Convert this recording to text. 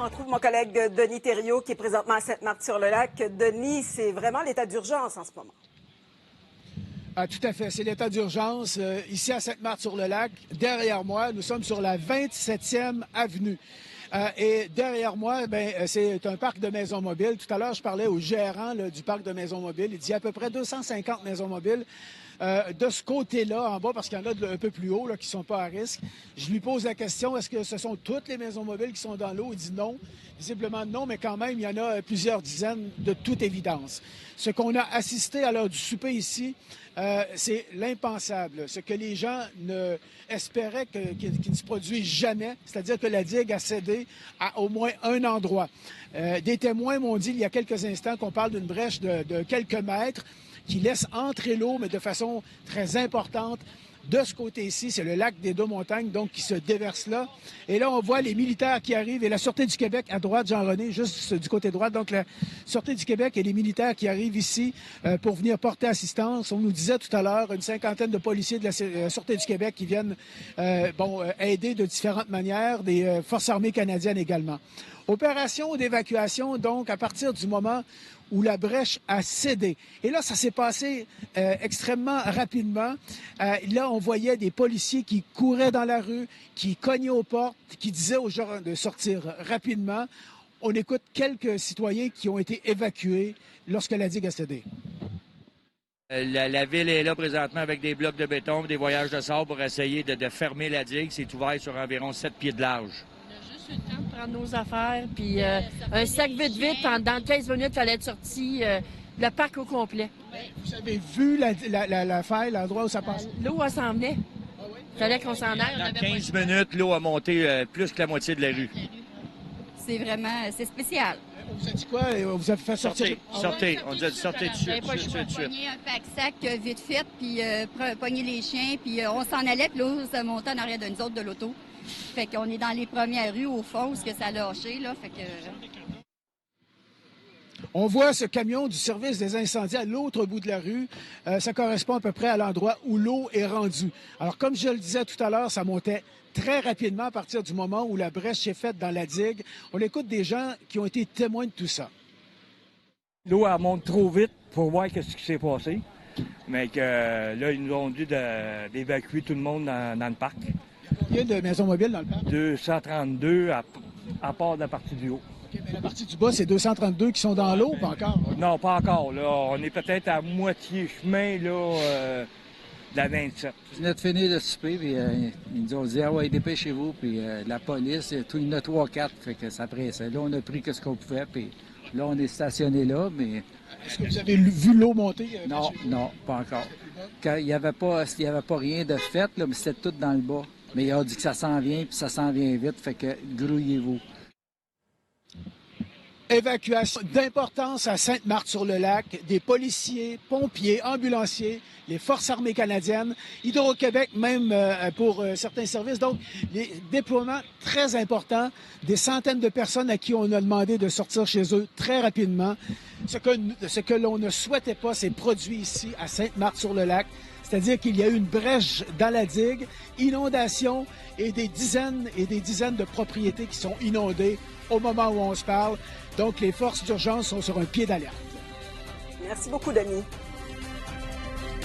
On retrouve mon collègue Denis Thériault qui est présentement à Sainte-Marthe-sur-le-Lac. Denis, c'est vraiment l'état d'urgence en ce moment. Ah, tout à fait, c'est l'état d'urgence. Ici à Sainte-Marthe-sur-le-Lac, derrière moi, nous sommes sur la 27e avenue. Et derrière moi, c'est un parc de maisons mobiles. Tout à l'heure, je parlais au gérant du parc de maisons mobiles. Il dit à peu près 250 maisons mobiles de ce côté-là, en bas, parce qu'il y en a un peu plus haut là, qui ne sont pas à risque. Je lui pose la question, est-ce que ce sont toutes les maisons mobiles qui sont dans l'eau? Il dit non. Visiblement non, mais quand même, il y en a plusieurs dizaines de toute évidence. Ce qu'on a assisté à l'heure du souper ici, c'est l'impensable. Ce que les gens espéraient qu'il ne se produise jamais, c'est-à-dire que la digue a cédé à au moins un endroit. Des témoins m'ont dit il y a quelques instants qu'on parle d'une brèche de quelques mètres qui laisse entrer l'eau, mais de façon très importante. De ce côté-ci, c'est le lac des Deux-Montagnes, donc, qui se déverse là. Et là, on voit les militaires qui arrivent et la Sûreté du Québec à droite, Jean-René, juste du côté droit. Donc, la Sûreté du Québec et les militaires qui arrivent ici pour venir porter assistance. On nous disait tout à l'heure une cinquantaine de policiers de la Sûreté du Québec qui viennent aider de différentes manières, des Forces armées canadiennes également. Opération d'évacuation, donc, à partir du moment où la brèche a cédé. Et là, ça s'est passé extrêmement rapidement. Là, on voyait des policiers qui couraient dans la rue, qui cognaient aux portes, qui disaient aux gens de sortir rapidement. On écoute quelques citoyens qui ont été évacués lorsque la digue a cédé. La ville est là présentement avec des blocs de béton, des voyages de sable pour essayer de fermer la digue. C'est ouvert sur environ 7 pieds de large. Le temps de prendre nos affaires, puis un sac vite, dans 15 minutes, il fallait être sorti le parc au complet. Vous avez vu la faille, l'endroit où ça passe? L'eau, elle s'en venait. Il fallait qu'on s'en aille. Dans 15 minutes, l'eau a monté plus que la moitié de la rue. C'est spécial. Vous avez dit quoi? Vous avez fait sortir? Sortez. On nous a dit sortez tout de suite. Pogner un pack-sac vite fait, puis pogner les chiens, puis on s'en allait, puis l'eau se montait en arrière de nous autres de l'auto. Fait qu'on est dans les premières rues, au fond, où ça a lâché, là, fait que... On voit ce camion du service des incendies à l'autre bout de la rue. Ça correspond à peu près à l'endroit où l'eau est rendue. Alors, comme je le disais tout à l'heure, ça montait très rapidement à partir du moment où la brèche est faite dans la digue. On écoute des gens qui ont été témoins de tout ça. L'eau, elle monte trop vite pour voir ce qui s'est passé. Mais que là, ils nous ont dit d'évacuer tout le monde dans le parc. Il y a de maisons mobiles dans le parc? 232 à part de la partie du haut. OK, mais la partie du bas, c'est 232 qui sont dans l'eau, pas encore? Non, pas encore. Là, on est peut-être à moitié chemin là, de la 27. Je venais de finir de souper, puis ils nous ont dit « Ah ouais, dépêchez-vous », puis la police, il y en a 3-4, fait que ça pressait. Là, on a pris ce qu'on pouvait, puis là, on est stationné là, mais... Est-ce que vous avez vu l'eau monter? Non, pas encore. Il n'y avait pas rien de fait, là, mais c'était tout dans le bas. Mais il a dit que ça s'en vient, puis ça s'en vient vite, fait que grouillez-vous. Évacuation d'importance à Sainte-Marthe-sur-le-Lac, des policiers, pompiers, ambulanciers, les Forces armées canadiennes, Hydro-Québec même pour certains services. Donc, les déploiements très importants, des centaines de personnes à qui on a demandé de sortir chez eux très rapidement. Ce que l'on ne souhaitait pas s'est produit ici à Sainte-Marthe-sur-le-Lac. C'est-à-dire qu'il y a eu une brèche dans la digue, inondation et des dizaines de propriétés qui sont inondées au moment où on se parle. Donc, les forces d'urgence sont sur un pied d'alerte. Merci beaucoup, Denis.